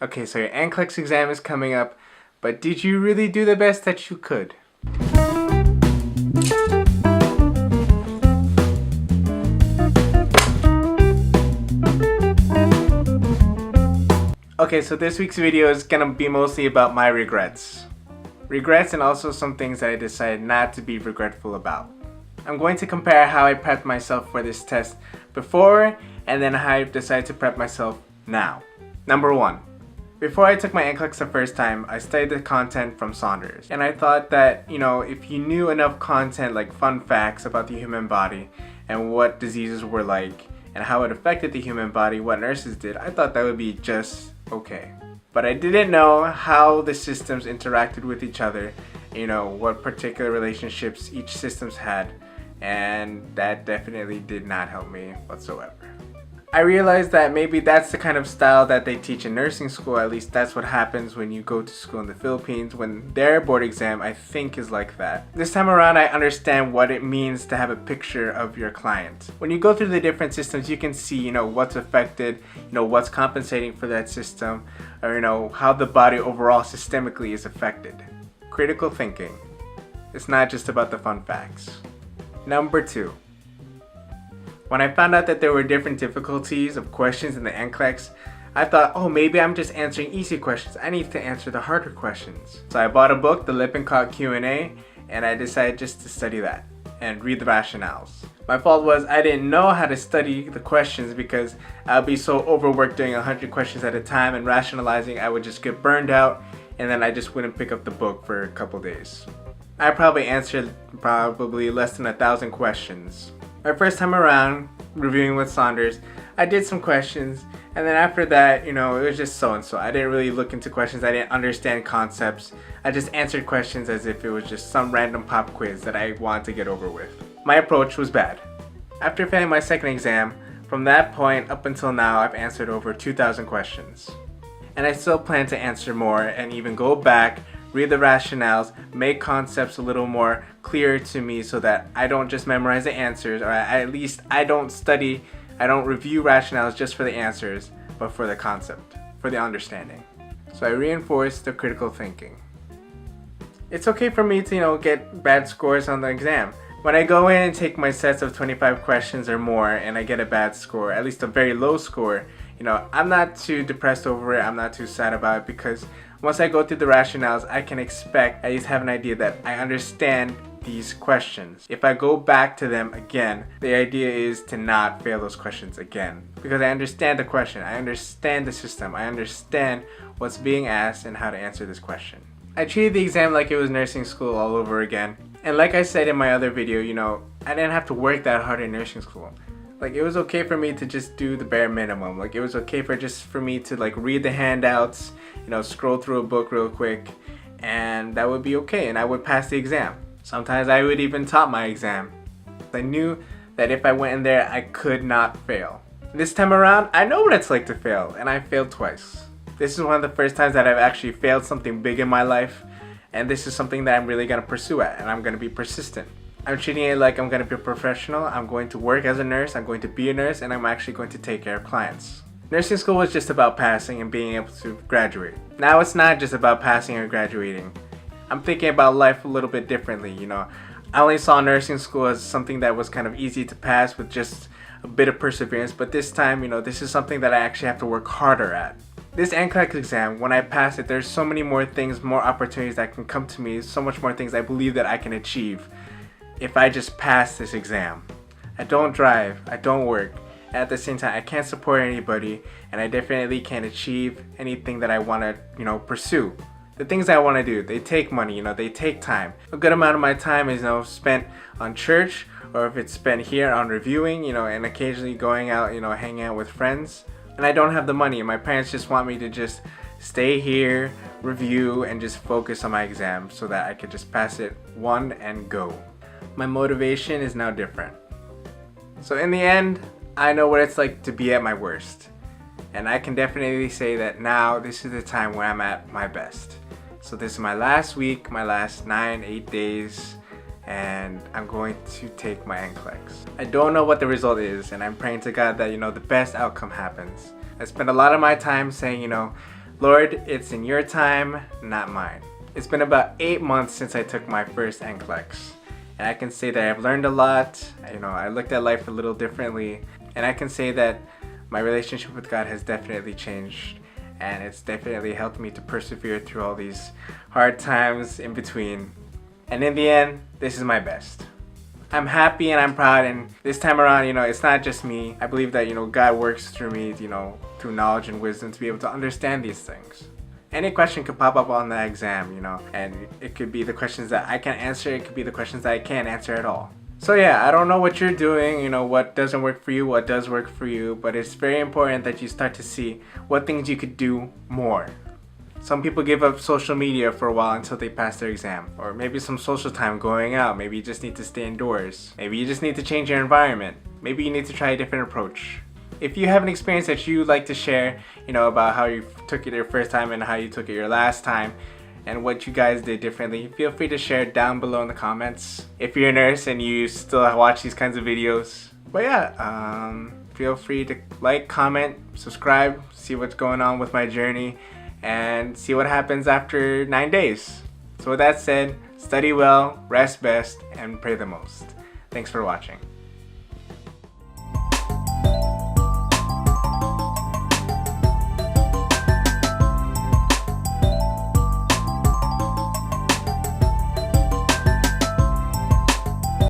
Okay, so your Nclex exam is coming up, but did you really do the best that you could? Okay, so this week's video is gonna be mostly about my regrets. Regrets and also some things that I decided not to be regretful about. I'm going to compare how I prepped myself for this test before and then how I decided to prep myself now. Number 1. Before I took my Nclex the first time, I studied the content from Saunders. And I thought that, if you knew enough content like fun facts about the human body and what diseases were like and how it affected the human body, what nurses did, I thought that would be just okay. But I didn't know how the systems interacted with each other, what particular relationships each systems had, and that definitely did not help me whatsoever. I realized that maybe that's the kind of style that they teach in nursing school. At least that's what happens when you go to school in the Philippines, when their board exam I think is like that. This time around I understand what it means to have a picture of your client. When you go through the different systems, you can see what's affected, what's compensating for that system, or how the body overall systemically is affected. Critical thinking. It's not just about the fun facts. Number 2. When I found out that there were different difficulties of questions in the Nclex, I thought, oh, maybe I'm just answering easy questions. I need to answer the harder questions. So I bought a book, the Lippincott Q&A, and I decided just to study that and read the rationales. My fault was I didn't know how to study the questions because I'd be so overworked doing 100 questions at a time, and rationalizing I would just get burned out, and then I just wouldn't pick up the book for a couple days. I probably answered less than 1,000 questions. My first time around reviewing with Saunders, I did some questions, and then after that, it was just so-and-so. I didn't really look into questions, I didn't understand concepts. I just answered questions as if it was just some random pop quiz that I wanted to get over with. My approach was bad. After failing my second exam, from that point up until now, I've answered over 2,000 questions. And I still plan to answer more and even go back, read the rationales, make concepts a little more clear to me so that I don't just memorize the answers, or at least I don't review rationales just for the answers, but for the concept, for the understanding. So I reinforce the critical thinking. It's okay for me to, get bad scores on the exam. When I go in and take my sets of 25 questions or more and I get a bad score, at least a very low score, I'm not too depressed over it, I'm not too sad about it, because once I go through the rationales, I can expect, at least have an idea that I understand these questions. If I go back to them again, the idea is to not fail those questions again. Because I understand the question, I understand the system, I understand what's being asked and how to answer this question. I treated the exam like it was nursing school all over again. And like I said in my other video, I didn't have to work that hard in nursing school. Like, it was okay for me to just do the bare minimum. Like, it was okay for me to read the handouts, scroll through a book real quick, and that would be okay, and I would pass the exam. Sometimes I would even top my exam. I knew that if I went in there, I could not fail. This time around, I know what it's like to fail, and I failed twice. This is one of the first times that I've actually failed something big in my life, and this is something that I'm really gonna pursue at, and I'm gonna be persistent. I'm treating it like I'm going to be a professional, I'm going to work as a nurse, I'm going to be a nurse, and I'm actually going to take care of clients. Nursing school was just about passing and being able to graduate. Now it's not just about passing or graduating. I'm thinking about life a little bit differently, I only saw nursing school as something that was kind of easy to pass with just a bit of perseverance, but this time, this is something that I actually have to work harder at. This Nclex exam, when I pass it, there's so many more things, more opportunities that can come to me, so much more things I believe that I can achieve if I just pass this exam. I don't drive, I don't work, and at the same time I can't support anybody, and I definitely can't achieve anything that I want to, pursue. The things I want to do, they take money, they take time. A good amount of my time is, spent on church, or if it's spent here on reviewing, and occasionally going out, hanging out with friends. And I don't have the money, and my parents just want me to just stay here, review, and just focus on my exam so that I could just pass it one and go. My motivation is now different. So in the end, I know what it's like to be at my worst. And I can definitely say that now this is the time where I'm at my best. So this is my last week, my last 8 days, and I'm going to take my Nclex. I don't know what the result is, and I'm praying to God that, the best outcome happens. I spent a lot of my time saying, Lord, it's in your time, not mine. It's been about 8 months since I took my first NCLEX. And I can say that I've learned a lot. I looked at life a little differently. And I can say that my relationship with God has definitely changed. And it's definitely helped me to persevere through all these hard times in between. And in the end, this is my best. I'm happy and I'm proud, and this time around, it's not just me. I believe that, God works through me, through knowledge and wisdom to be able to understand these things. Any question could pop up on the exam, and it could be the questions that I can answer, it could be the questions that I can't answer at all. So yeah, I don't know what you're doing, what doesn't work for you, what does work for you, but it's very important that you start to see what things you could do more. Some people give up social media for a while until they pass their exam. Or maybe some social time going out. Maybe you just need to stay indoors. Maybe you just need to change your environment. Maybe you need to try a different approach. If you have an experience that you'd like to share, about how you took it your first time and how you took it your last time, and what you guys did differently, feel free to share it down below in the comments. If you're a nurse and you still watch these kinds of videos. But yeah, feel free to like, comment, subscribe, see what's going on with my journey, and see what happens after 9 days. So with that said, study well, rest best, and pray the most. Thanks for watching.